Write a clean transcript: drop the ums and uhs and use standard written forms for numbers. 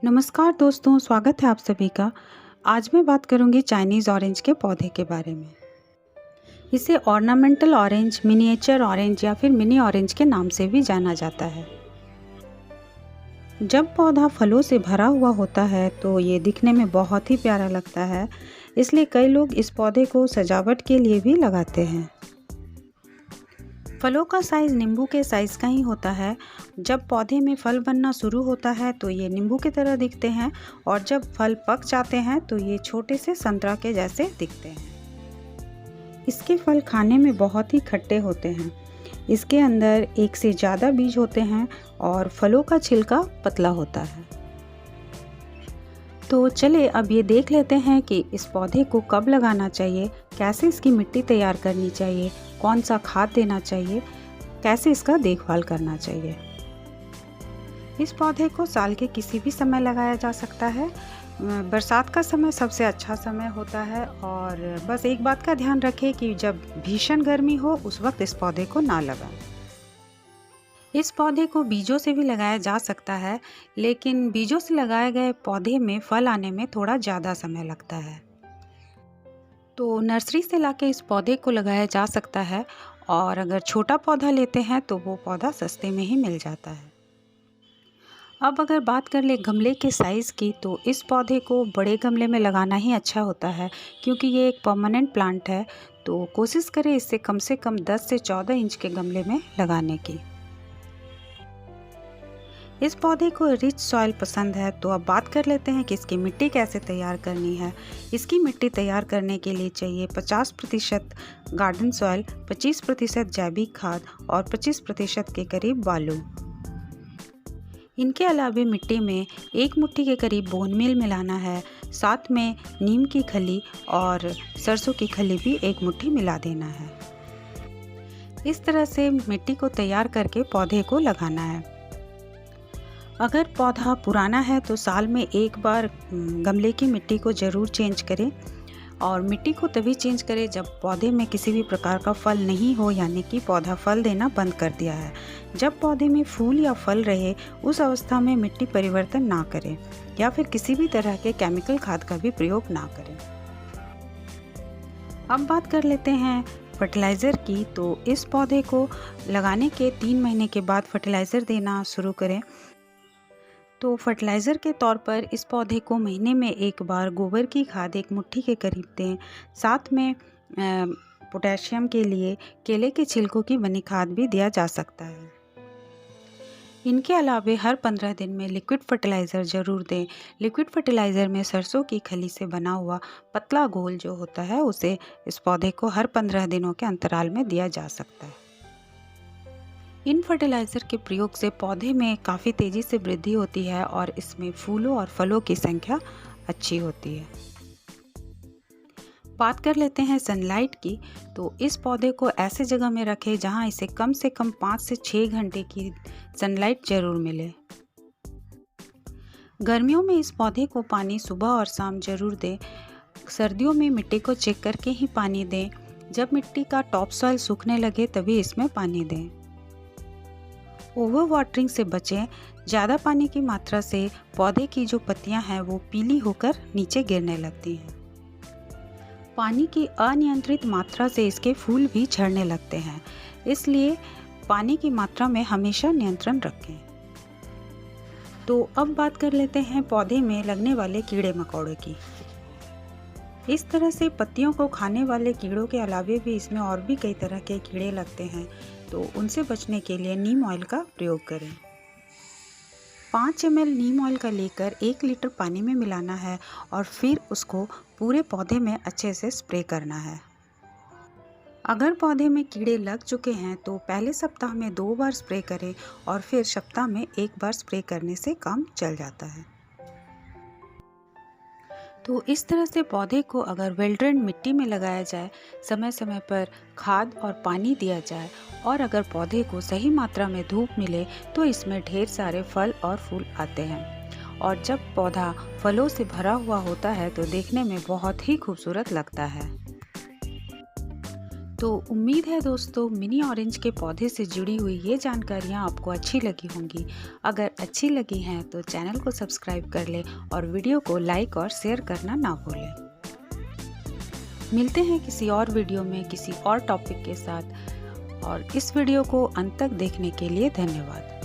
नमस्कार दोस्तों, स्वागत है आप सभी का। आज मैं बात करूंगी चाइनीज़ ऑरेंज के पौधे के बारे में। इसे ऑर्नामेंटल ऑरेंज, मिनिएचर ऑरेंज या फिर मिनी ऑरेंज के नाम से भी जाना जाता है। जब पौधा फलों से भरा हुआ होता है तो ये दिखने में बहुत ही प्यारा लगता है, इसलिए कई लोग इस पौधे को सजावट के लिए भी लगाते हैं। फलों का साइज़ नींबू के साइज़ का ही होता है। जब पौधे में फल बनना शुरू होता है तो ये नींबू की तरह दिखते हैं और जब फल पक जाते हैं तो ये छोटे से संतरा के जैसे दिखते हैं। इसके फल खाने में बहुत ही खट्टे होते हैं। इसके अंदर एक से ज़्यादा बीज होते हैं और फलों का छिलका पतला होता है। तो चलिए अब ये देख लेते हैं कि इस पौधे को कब लगाना चाहिए, कैसे इसकी मिट्टी तैयार करनी चाहिए, कौन सा खाद देना चाहिए, कैसे इसका देखभाल करना चाहिए। इस पौधे को साल के किसी भी समय लगाया जा सकता है। बरसात का समय सबसे अच्छा समय होता है और बस एक बात का ध्यान रखें कि जब भीषण गर्मी हो उस वक्त इस पौधे को ना लगाएं। इस पौधे को बीजों से भी लगाया जा सकता है, लेकिन बीजों से लगाए गए पौधे में फल आने में थोड़ा ज़्यादा समय लगता है। तो नर्सरी से लाके इस पौधे को लगाया जा सकता है और अगर छोटा पौधा लेते हैं तो वो पौधा सस्ते में ही मिल जाता है। अब अगर बात कर ले गमले के साइज़ की, तो इस पौधे को बड़े गमले में लगाना ही अच्छा होता है क्योंकि ये एक परमानेंट प्लांट है। तो कोशिश करें इसे कम से कम 10 से 14 इंच के गमले में लगाने की। इस पौधे को रिच सॉइल पसंद है। तो अब बात कर लेते हैं कि इसकी मिट्टी कैसे तैयार करनी है। इसकी मिट्टी तैयार करने के लिए चाहिए 50% गार्डन सॉइल, 25% जैविक खाद और 25% के करीब बालू। इनके अलावा मिट्टी में 1 मुट्ठी के करीब बोन मील मिलाना है। साथ में नीम की खली और सरसों की खली भी 1 मुट्ठी मिला देना है। इस तरह से मिट्टी को तैयार करके पौधे को लगाना है। अगर पौधा पुराना है तो साल में एक बार गमले की मिट्टी को ज़रूर चेंज करें और मिट्टी को तभी चेंज करें जब पौधे में किसी भी प्रकार का फल नहीं हो, यानी कि पौधा फल देना बंद कर दिया है। जब पौधे में फूल या फल रहे उस अवस्था में मिट्टी परिवर्तन ना करें या फिर किसी भी तरह के केमिकल खाद का भी प्रयोग ना करें। अब बात कर लेते हैं फर्टिलाइज़र की। तो इस पौधे को लगाने के 3 महीने के बाद फर्टिलाइज़र देना शुरू करें। तो फर्टिलाइज़र के तौर पर इस पौधे को महीने में एक बार गोबर की खाद 1 मुट्ठी के करीब दें। साथ में पोटेशियम के लिए केले के छिलकों की बनी खाद भी दिया जा सकता है। इनके अलावा हर 15 दिन में लिक्विड फर्टिलाइज़र ज़रूर दें। लिक्विड फर्टिलाइज़र में सरसों की खली से बना हुआ पतला घोल जो होता है उसे इस पौधे को हर 15 दिनों के अंतराल में दिया जा सकता है। इन फर्टिलाइज़र के प्रयोग से पौधे में काफ़ी तेज़ी से वृद्धि होती है और इसमें फूलों और फलों की संख्या अच्छी होती है। बात कर लेते हैं सनलाइट की। तो इस पौधे को ऐसे जगह में रखें जहां इसे कम से कम 5 से 6 घंटे की सनलाइट जरूर मिले। गर्मियों में इस पौधे को पानी सुबह और शाम जरूर दें। सर्दियों में मिट्टी को चेक करके ही पानी दें। जब मिट्टी का टॉप सॉइल सूखने लगे तभी इसमें पानी दें। ओवर वाटरिंग से बचें। ज़्यादा पानी की मात्रा से पौधे की जो पत्तियां हैं वो पीली होकर नीचे गिरने लगती हैं। पानी की अनियंत्रित मात्रा से इसके फूल भी झड़ने लगते हैं, इसलिए पानी की मात्रा में हमेशा नियंत्रण रखें। तो अब बात कर लेते हैं पौधे में लगने वाले कीड़े मकोड़े की। इस तरह से पत्तियों को खाने वाले कीड़ों के अलावा भी इसमें और भी कई तरह के कीड़े लगते हैं, तो उनसे बचने के लिए नीम ऑयल का प्रयोग करें। 5 ml नीम ऑयल का लेकर 1 लीटर पानी में मिलाना है और फिर उसको पूरे पौधे में अच्छे से स्प्रे करना है। अगर पौधे में कीड़े लग चुके हैं तो पहले सप्ताह में 2 बार स्प्रे करें और फिर सप्ताह में 1 बार स्प्रे करने से काम चल जाता है। तो इस तरह से पौधे को अगर वेल ड्रेन्ड मिट्टी में लगाया जाए, समय समय पर खाद और पानी दिया जाए और अगर पौधे को सही मात्रा में धूप मिले तो इसमें ढेर सारे फल और फूल आते हैं और जब पौधा फलों से भरा हुआ होता है तो देखने में बहुत ही खूबसूरत लगता है। तो उम्मीद है दोस्तों मिनी ऑरेंज के पौधे से जुड़ी हुई ये जानकारियाँ आपको अच्छी लगी होंगी। अगर अच्छी लगी हैं तो चैनल को सब्सक्राइब कर लें और वीडियो को लाइक और शेयर करना ना भूलें। मिलते हैं किसी और वीडियो में किसी और टॉपिक के साथ, और इस वीडियो को अंत तक देखने के लिए धन्यवाद।